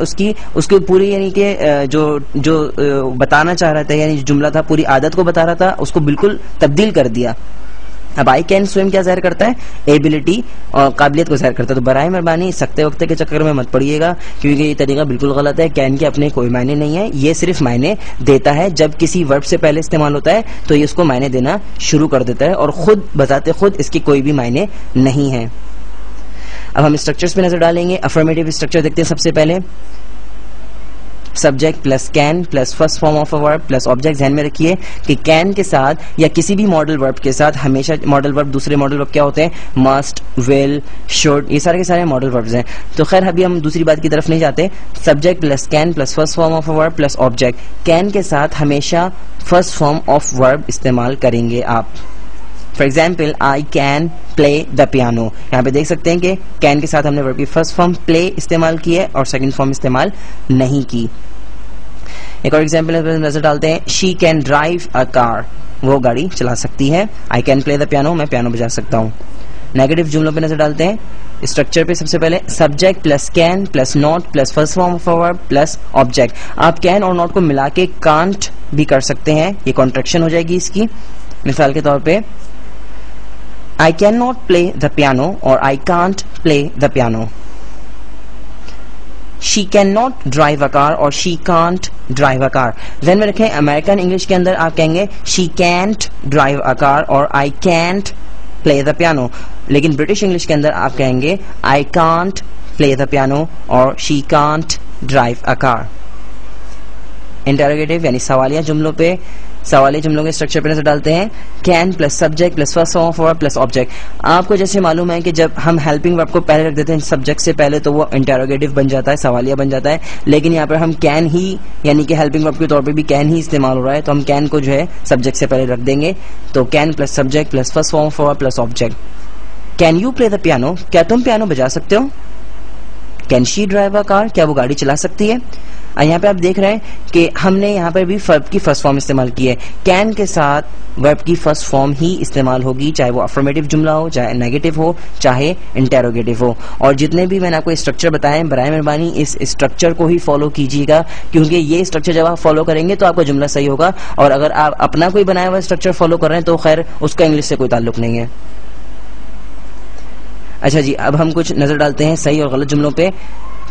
उसकी पूरी यानी कि जो बताना चाह रहा था, यानी जो जुमला था पूरी आदत को बता रहा था, उसको बिल्कुल तब्दील कर दिया। अब आई कैन स्विम क्या ज़ाहिर करता है? एबिलिटी और काबिलियत को ज़ाहिर करता है। तो बराए मेहरबानी सकते वक्ते के चक्कर में मत पड़िएगा, क्योंकि ये तरीका बिल्कुल गलत है। कैन के अपने कोई मायने नहीं है, ये सिर्फ मायने देता है जब किसी वर्ब से पहले इस्तेमाल होता है तो ये उसको मायने देना शुरू कर देता है, और खुद बताते खुद इसकी कोई भी मायने नहीं है। अब हम स्ट्रक्चर्स पे नजर डालेंगे। अफर्मेटिव स्ट्रक्चर देखते हैं सबसे पहले। Subject plus can plus first form of a verb plus object. ध्यान में रखिए कि कैन के साथ या किसी भी मॉडल वर्ब के साथ हमेशा मॉडल वर्ब, दूसरे मॉडल वर्ब क्या होते हैं? मस्ट, विल, शुड, ये सारे के सारे मॉडल वर्ब्स हैं। तो खैर अभी हम दूसरी बात की तरफ नहीं जाते। Subject plus can plus first form of a verb plus object. Can के साथ हमेशा फर्स्ट फॉर्म ऑफ वर्ब इस्तेमाल करेंगे आप। For example, I can play the piano. यहाँ पे देख सकते हैं कि कैन के साथ हमने वर्ब की फर्स्ट फॉर्म प्ले इस्तेमाल की है और सेकंड फॉर्म इस्तेमाल नहीं की। एक और एग्जाम्पल नजर डालते हैं। She can drive a car, वो गाड़ी चला सकती है। I can play the piano, मैं पियानो बजा सकता हूँ। नेगेटिव जुमलों पे नजर डालते हैं। स्ट्रक्चर पे सबसे पहले subject plus can plus not plus first form of a verb plus object. आप कैन और नॉट को मिला के कांट भी कर सकते हैं, ये कॉन्ट्रैक्शन हो जाएगी इसकी। मिसाल के तौर पे I cannot play the piano or I can't play the piano. She cannot drive a car or she can't drive a car. ध्यान में रखें, अमेरिकन इंग्लिश के अंदर आप कहेंगे she can't drive a car और I can't play the piano, लेकिन British English के अंदर आप कहेंगे I can't play the piano और she can't drive a car. Interrogative यानी सवालिया जुमलों पे, सवालिया जुमलों के स्ट्रक्चर पे नजर डालते हैं। Can plus subject plus first form of verb plus object. आपको जैसे मालूम है कि जब हम हेल्पिंग वर्ब को पहले रख देते हैं सब्जेक्ट से पहले तो वो इंटरोगेटिव बन जाता है, सवालिया बन जाता है, लेकिन यहाँ पर हम कैन ही यानी कि हेल्पिंग वर्ब के तौर पे भी कैन ही इस्तेमाल हो रहा है, तो हम कैन को जो है सब्जेक्ट से पहले रख देंगे। तो can plus subject plus first form of verb plus object. Can you play the piano, क्या तुम पियानो बजा सकते हो? Can she drive a car, क्या वो गाड़ी चला सकती है? यहाँ पे आप देख रहे हैं कि हमने यहाँ पर भी वर्ब की फर्स्ट फॉर्म इस्तेमाल की है। कैन के साथ वर्ब की फर्स्ट फॉर्म ही इस्तेमाल होगी, चाहे वो अफर्मेटिव जुमला हो, चाहे नेगेटिव हो, चाहे इंटेरोगेटिव हो। और जितने भी मैंने आपको स्ट्रक्चर बताए हैं, बराए मेहरबानी इस स्ट्रक्चर को ही फॉलो कीजिएगा, क्योंकि ये स्ट्रक्चर जब आप फॉलो करेंगे तो आपका जुमला सही होगा। और अगर आप अपना कोई बनाया हुआ स्ट्रक्चर फॉलो कर रहे हैं तो खैर उसका इंग्लिश से कोई ताल्लुक नहीं है। अच्छा जी, अब हम कुछ नजर डालते हैं सही और गलत जुमलों पे।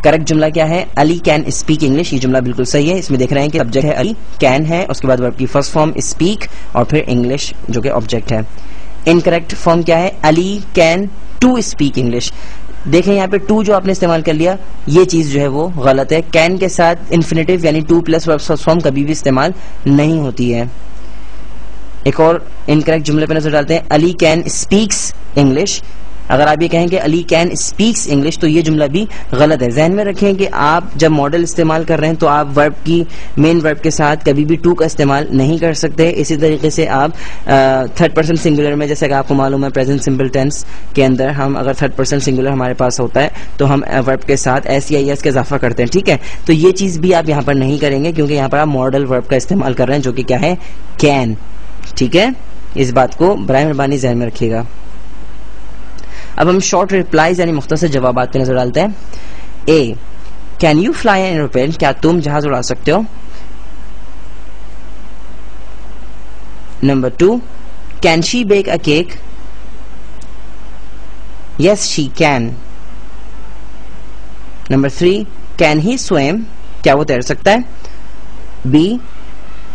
करेक्ट जुमला क्या है? अली कैन स्पीक इंग्लिश, ये जुमला बिल्कुल सही है। इसमें देख रहे हैं कि सब्जेक्ट है अली, कैन है, उसके बाद वर्ब की फर्स्ट फॉर्म स्पीक और फिर इंग्लिश जो कि ऑब्जेक्ट है। इनकरेक्ट फॉर्म क्या है? Ali can to speak English. देखें यहाँ पे टू जो आपने इस्तेमाल कर लिया, ये चीज जो है वो गलत है। कैन के साथ इन्फिनेटिव यानी two plus verb first form कभी भी इस्तेमाल नहीं होती है। एक और इनकरेक्ट जुमले पे नजर डालते हैं। Ali can speaks English. अगर आप ये कहें कि अली कैन स्पीक्स इंग्लिश तो ये जुमला भी गलत है। ध्यान में रखें कि आप जब मॉडल इस्तेमाल कर रहे हैं तो आप वर्ब की मेन वर्ब के साथ कभी भी टू का इस्तेमाल नहीं कर सकते। इसी तरीके से आप थर्ड पर्सन सिंगुलर में, जैसे कि आपको मालूम है प्रेजेंट सिंपल टेंस के अंदर हम अगर थर्ड पर्सन सिंगुलर हमारे पास होता है तो हम वर्ब के साथ एस या एस का इजाफा करते हैं, ठीक है। तो ये चीज भी आप यहाँ पर नहीं करेंगे, क्योंकि यहाँ पर आप मॉडल वर्ब का इस्तेमाल कर रहे हैं जो कि क्या है? कैन, ठीक है। इस बात को बराए मेहरबानी ध्यान में रखिएगा। अब हम शॉर्ट रिप्लाईज यानी मुख्तसर जवाबात पे नजर डालते हैं। A, can you fly an aeroplane, क्या तुम जहाज उड़ा सकते हो? Number 2, can she bake a cake? Yes she can. Number 3, can he swim, क्या वो तैर सकता है? बी,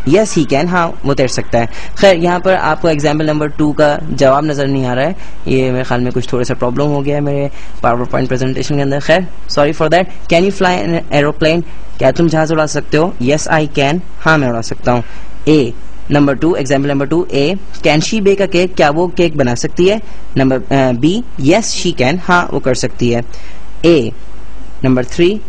यस ही कैन, हाँ वो तैर सकता है। खैर यहाँ पर आपको एग्जाम्पल नंबर 2 का जवाब नजर नहीं आ रहा है, ये मेरे ख्याल में कुछ थोड़ा सा प्रॉब्लम हो गया है मेरे पावर पॉइंट प्रेजेंटेशन के अंदर। खैर sorry for that. Can you fly an aeroplane, क्या तुम जहाज उड़ा सकते हो? यस आई कैन, हाँ मैं उड़ा सकता हूँ। A, number 2, example number 2 A, can she bake a cake, क्या वो केक बना सकती है? Number B, yes she can, हाँ वो कर सकती है। A, number 3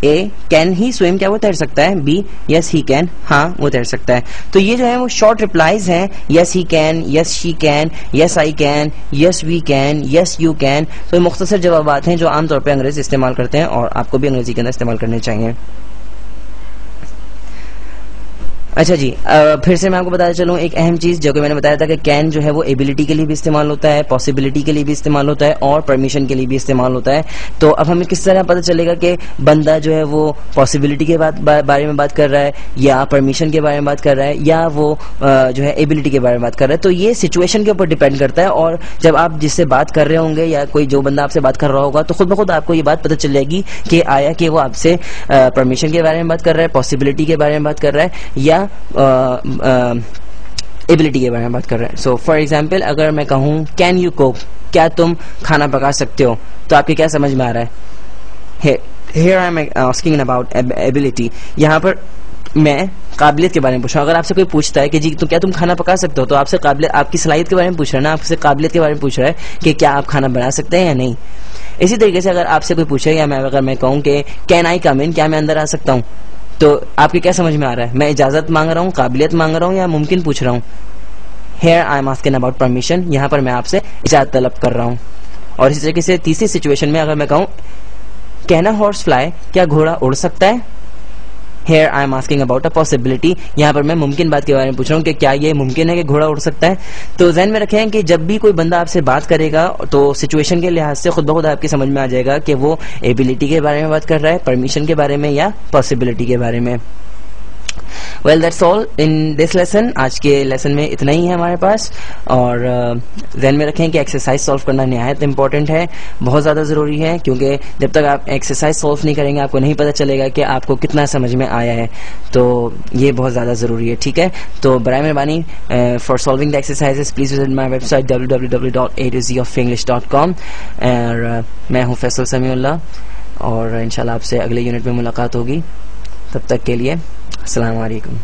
A, can he swim, क्या वो तैर सकता है? बी, यस ही कैन, हाँ वो तैर सकता है। तो ये जो है वो शॉर्ट रिप्लाईज हैं। Yes he can, yes she can, yes I can, yes we can, yes you can. तो ये मुख्तसर जवाबात हैं जो आमतौर पर अंग्रेज इस्तेमाल करते हैं और आपको भी अंग्रेजी के अंदर इस्तेमाल करने चाहिए। अच्छा जी, फिर से मैं आपको बताता चलूं एक अहम चीज जो कि मैंने बताया था कि कैन जो है वो एबिलिटी के लिए भी इस्तेमाल होता है, पॉसिबिलिटी के लिए भी इस्तेमाल होता है और परमिशन के लिए भी इस्तेमाल होता है। तो अब हमें किस तरह पता चलेगा कि बंदा जो है वो पॉसिबिलिटी के बारे में बात कर रहा है या परमिशन के बारे में बात कर रहा है या वो जो है एबिलिटी के बारे में बात कर रहा है। तो ये सिचुएशन के ऊपर डिपेंड करता है, और जब आप जिससे बात कर रहे होंगे या कोई जो बंदा आपसे बात कर रहा होगा तो खुद ब खुद आपको ये बात पता चल जाएगी कि आया कि वो आपसे परमिशन के बारे में बात कर रहा है, पॉसिबिलिटी के बारे में बात कर रहा है या एबिलिटी के बारे में बात कर रहे हैं। सो फॉर एग्जाम्पल अगर मैं कहूं कैन यू कुक, क्या तुम खाना पका सकते हो, तो आपके क्या समझ में आ रहा है? Here I am asking about ability। यहाँ पर मैं काबिलियत के बारे में पूछ रहा हूँ। अगर आपसे कोई पूछता है कि जी क्या तुम खाना पका सकते हो, तो आपसे काबिलियत, आपकी सलाहियत के बारे में पूछ रहा है ना, आपसे काबिलियत के बारे में पूछ रहा है कि क्या आप खाना बना सकते हैं या नहीं। इसी तरीके से अगर आपसे कोई पूछे या अगर मैं कहूँ कि कैन आई कम इन, क्या मैं अंदर आ सकता हूँ, तो आपके क्या समझ में आ रहा है? मैं इजाजत मांग रहा हूँ, काबिलियत मांग रहा हूँ या मुमकिन पूछ रहा हूँ? Here I am asking about permission, यहाँ पर मैं आपसे इजाजत तलब कर रहा हूँ। और इसी तरीके से तीसरी सिचुएशन में अगर मैं कहूँ कैन अ हॉर्स फ्लाई, क्या घोड़ा उड़ सकता है? Here I am asking about a possibility, यहाँ पर मैं मुमकिन बात के बारे में पूछ रहा हूँ कि क्या ये मुमकिन है कि घोड़ा उड़ सकता है। तो ज़हन में रखें कि जब भी कोई बंदा आपसे बात करेगा तो सिचुएशन के लिहाज से खुद ब खुद आपकी समझ में आ जाएगा कि वो एबिलिटी के बारे में बात कर रहा है, परमिशन के बारे में या पॉसिबिलिटी के बारे में। Well that's all in this lesson. आज के लेसन में इतना ही है हमारे पास। और ध्यान में रखें कि एक्सरसाइज सॉल्व करना निहायत इंपॉर्टेंट है, बहुत ज़्यादा ज़रूरी है, क्योंकि जब तक आप एक्सरसाइज सॉल्व नहीं करेंगे आपको नहीं पता चलेगा कि आपको कितना समझ में आया है। तो ये बहुत ज़्यादा ज़रूरी है, ठीक है। तो बराए मेहरबानी for solving the exercises please visit my website www.a2zofinglish.com। और मैं हूँ फैसल समीउल्लाह, और इंशाल्लाह आपसे अगले यूनिट में मुलाकात होगी। तब तक के लिए अस्सलाम वालेकुम।